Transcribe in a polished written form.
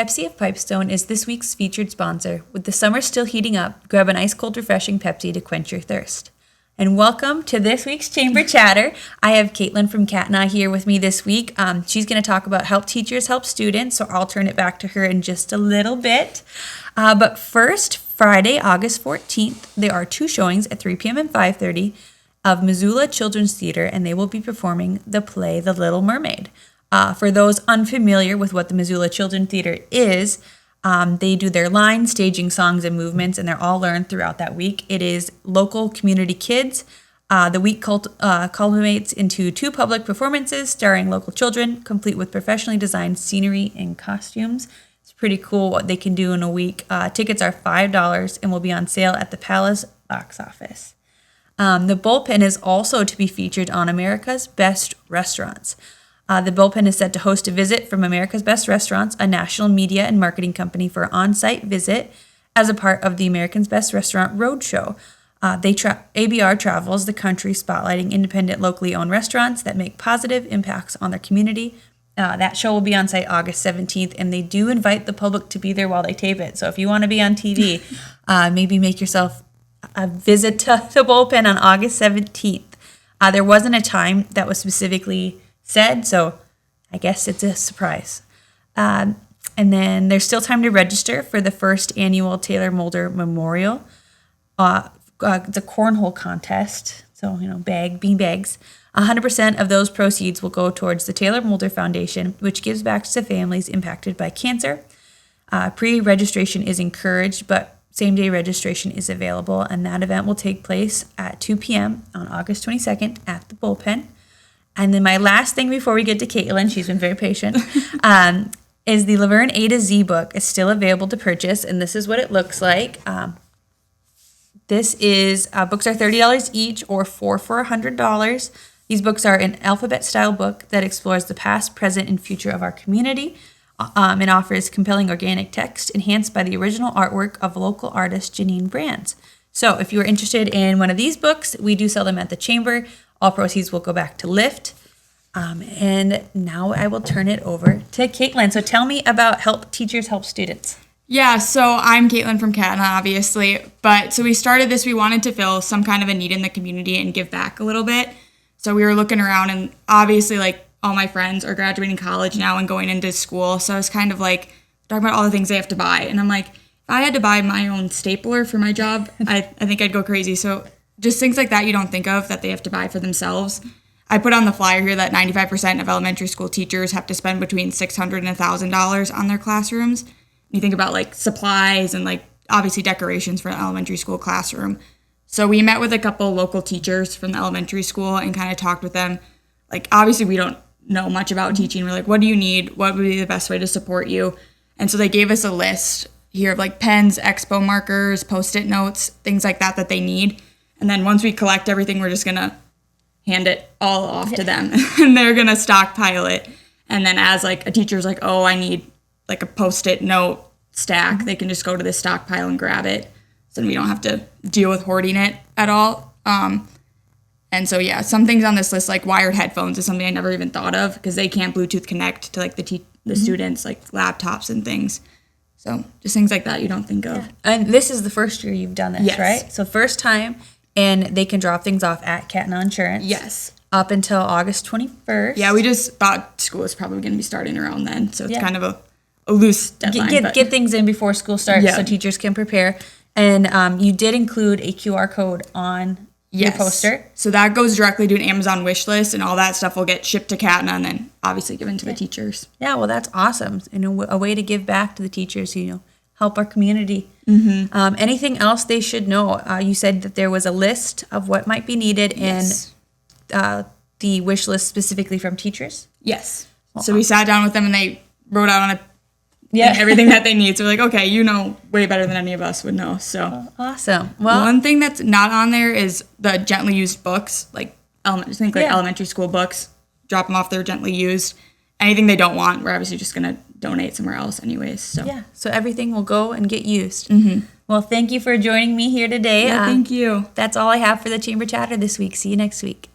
Pepsi of Pipestone is this week's featured sponsor. With the summer still heating up, grab an ice-cold refreshing Pepsi to quench your thirst. And welcome to this week's Chamber Chatter. I have Kaitlyn from Cattnach here with me this week. She's going to talk about help teachers, help students, so I'll turn it back to her in just a little bit. But first, Friday, August 14th, there are 2 showings at 3 p.m. and 5:30 of Missoula Children's Theater, and they will be performing the play The Little Mermaid. For those unfamiliar with what the Missoula Children's Theater is, they do their lines, staging, songs, and movements, and they're all learned throughout that week. It is local community kids. The week culminates into 2 public performances starring local children, complete with professionally designed scenery and costumes. It's pretty cool what they can do in a week. Tickets are $5 and will be on sale at the Palace box office. The Bullpen is also to be featured on America's Best Restaurants. The Bullpen is set to host a visit from America's Best Restaurants, a national media and marketing company, for an on-site visit as a part of the America's Best Restaurant Roadshow. ABR travels the country spotlighting independent, locally owned restaurants that make positive impacts on their community. That show will be on site August 17th, and they do invite the public to be there while they tape it. So if you want to be on TV, maybe make yourself a visit to the Bullpen on August 17th. There wasn't a time that was specifically said, so I guess it's a surprise. And then there's still time to register for the first annual Taylor Mulder Memorial. It's a cornhole contest, so bean bags. 100% of those proceeds will go towards the Taylor Mulder Foundation, which gives back to families impacted by cancer. Pre-registration is encouraged, but same-day registration is available, and that event will take place at 2 p.m. on August 22nd at the Bullpen. And then my last thing before we get to Kaitlyn, she's been very patient, is the Laverne A to Z book. It's still available to purchase, and this is what it looks like. Books are $30 each or 4 for $100. These books are an alphabet-style book that explores the past, present, and future of our community and offers compelling organic text enhanced by the original artwork of local artist Janine Brands. So if you are interested in one of these books, we do sell them at the Chamber. All proceeds will go back to Lyft. And now I will turn it over to Kaitlyn. So tell me about Help Teachers, Help Students. Yeah, so I'm Kaitlyn from Cattnach, obviously. So we started this, we wanted to fill some kind of a need in the community and give back a little bit. So we were looking around, and obviously, all my friends are graduating college now and going into school. So I was kind of talking about all the things they have to buy. And I'm like, if I had to buy my own stapler for my job, I think I'd go crazy. So just things like that you don't think of that they have to buy for themselves. I put on the flyer here that 95% of elementary school teachers have to spend between $600 and $1,000 on their classrooms. You think about supplies and obviously decorations for an elementary school classroom. So we met with a couple local teachers from the elementary school and kind of talked with them. Obviously we don't know much about teaching. We're like, what do you need? What would be the best way to support you? And so they gave us a list here of pens, expo markers, Post-it notes, things like that they need. And then once we collect everything, we're just going to hand it all off to them. And they're going to stockpile it. And then as a teacher's I need a Post-it note stack, they can just go to this stockpile and grab it. So then we don't have to deal with hoarding it at all. And so, yeah, some things on this list, wired headphones, is something I never even thought of because they can't Bluetooth connect to the students, laptops and things. So just things like that you don't think of. Yeah. And this is the first year you've done this, yes, right? So first time. And they can drop things off at Cattnach Insurance. Yes. Up until August 21st. Yeah, we just thought school was probably going to be starting around then. So it's kind of a loose deadline. Get things in before school starts so teachers can prepare. And you did include a QR code on your poster. So that goes directly to an Amazon wish list, and all that stuff will get shipped to Cattnach and then obviously given to the teachers. Yeah, well, that's awesome. And a way to give back to the teachers, help our community. Mm-hmm. Anything else they should know? You said that there was a list of what might be needed and the wish list specifically from teachers? Yes. Well, so we sat down with them and they wrote out on everything that they need. So we're like, okay, way better than any of us would know. So awesome. Well, one thing that's not on there is the gently used books, elementary school books. Drop them off, they're gently used. Anything they don't want, we're obviously just going to donate somewhere else anyways. So everything will go and get used. Mm-hmm. Well, thank you for joining me here today. Yeah, thank you. That's all I have for the Chamber Chatter this week. See you next week.